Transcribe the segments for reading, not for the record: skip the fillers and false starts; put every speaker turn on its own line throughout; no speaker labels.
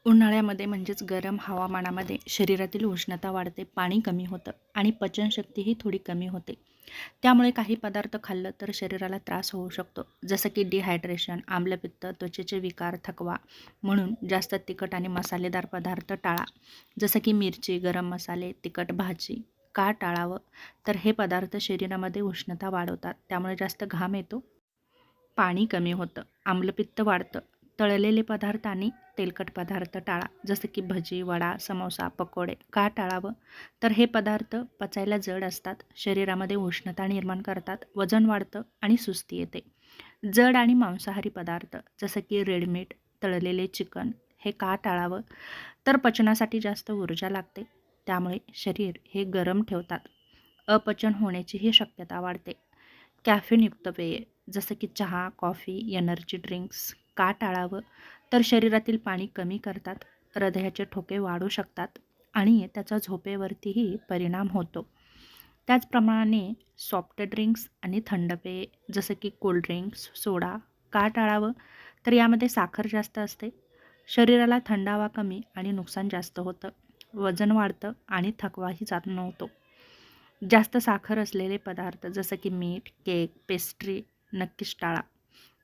उन्हाळ्यामध्ये म्हणजेच गरम हवामानामध्ये शरीरातील उष्णता वाढते, पाणी कमी होतं आणि पचनशक्तीही थोडी कमी होते. त्यामुळे काही पदार्थ खाल्लं तर शरीराला त्रास होऊ शकतो, जसं की डिहायड्रेशन, आम्लपित्त, त्वचेचे विकार, थकवा. म्हणून जास्त तिखट आणि मसालेदार पदार्थ टाळा, जसं की मिरची, गरम मसाले, तिखट भाजी. का टाळावं? तर हे पदार्थ शरीरामध्ये उष्णता वाढवतात, त्यामुळे जास्त घाम येतो, पाणी कमी होतं, आम्लपित्त वाढतं. तळलेले पदार्थ आणि तेलकट पदार्थ टाळा, जसं की भजी, वडा, समोसा, पकोडे. का टाळावं? तर हे पदार्थ पचायला जड असतात, शरीरामध्ये उष्णता निर्माण करतात, वजन वाढतं आणि सुस्ती येते. जड आणि मांसाहारी पदार्थ जसं की रेड मीट, तळलेले चिकन हे का टाळावं? तर पचनासाठी जास्त ऊर्जा लागते, त्यामुळे शरीर हे गरम ठेवतात. अपचन होण्याचीही शक्यता वाढते. कॅफेनयुक्त पेये जसं की चहा, कॉफी, एनर्जी ड्रिंक्स का टाळावं? तर शरीरातील पाणी कमी करतात, हृदयाचे ठोके वाढू शकतात आणि त्याचा झोपेवरतीही परिणाम होतो. त्याचप्रमाणे सॉफ्ट ड्रिंक्स आणि थंड पेये जसं की कोल्ड ड्रिंक्स, सोडा का टाळावं? तर यामध्ये साखर जास्त असते, शरीराला थंडावा कमी आणि नुकसान जास्त होतं, वजन वाढतं आणि थकवाही जाणवतो. जास्त साखर असलेले पदार्थ जसं की मीठ, केक, पेस्ट्री नक्कीच टाळा.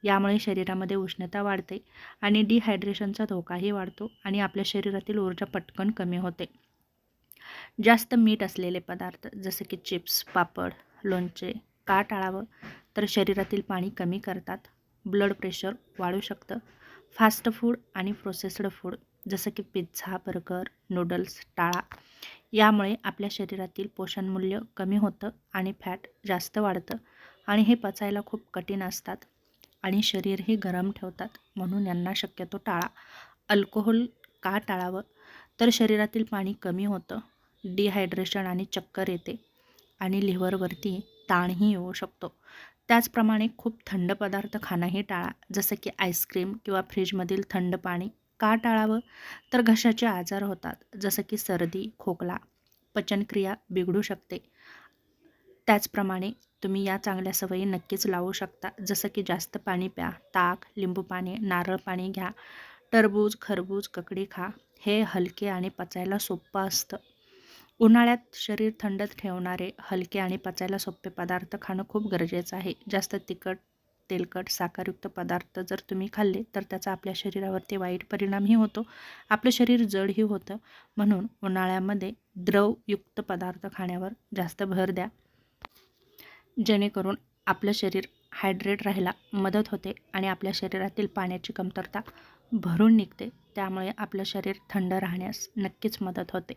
यामुळे शरीरामध्ये उष्णता वाढते आणि डिहायड्रेशनचा धोकाही वाढतो आणि आपल्या शरीरातील ऊर्जा पटकन कमी होते. जास्त मीठ असलेले पदार्थ जसे की चिप्स, पापड, लोणचे का टाळावं? तर शरीरातील पाणी कमी करतात, ब्लड प्रेशर वाढू शकतं. फास्ट फूड आणि प्रोसेस्ड फूड जसं की पिझ्झा, बर्गर, नूडल्स टाळा. यामुळे आपल्या शरीरातील पोषणमूल्य कमी होतं आणि फॅट जास्त वाढतं आणि हे पचायला खूप कठीण असतात आणि शरीरही गरम ठेवतात, म्हणून यांना शक्यतो टाळा. अल्कोहोल का टाळावं? तर शरीरातील पाणी कमी होतं, डिहायड्रेशन आणि चक्कर येते आणि लिव्हरवरती ताणही येऊ शकतो. त्याचप्रमाणे खूप थंड पदार्थ खाणंही टाळा, जसं की आईस्क्रीम किंवा फ्रीजमधील थंड पाणी. का टाळावं? तर घशाचे आजार होतात, जसं की सर्दी, खोकला, पचनक्रिया बिघडू शकते. त्याचप्रमाणे तुम्ही या चांगल्या सवयी नक्कीच लावू शकता, जसं की जास्त पाणी प्या, ताक, लिंबू पाणी, नारळ पाणी घ्या, टरबूज, खरबूज, ककडी खा. हे हलके आणि पचायला सोपं असतं. उन्हाळ्यात शरीर थंड ठेवणारे हलके आणि पचायला सोपे पदार्थ खाणं खूप गरजेचं आहे. जास्त तिखट, तेलकट, साखरयुक्त पदार्थ जर तुम्ही खाल्ले तर त्याचा आपल्या शरीरावरती वाईट परिणामही होतो. आपलं शरीर जडही होतं. म्हणून उन्हाळ्यामध्ये द्रवयुक्त पदार्थ खाण्यावर जास्त भर द्या, जेणेकरून आपलं शरीर हायड्रेट राहायला मदत होते आणि आपल्या शरीरातील पाण्याची कमतरता भरून निघते. त्यामुळे आपलं शरीर थंड राहण्यास नक्कीच मदत होते.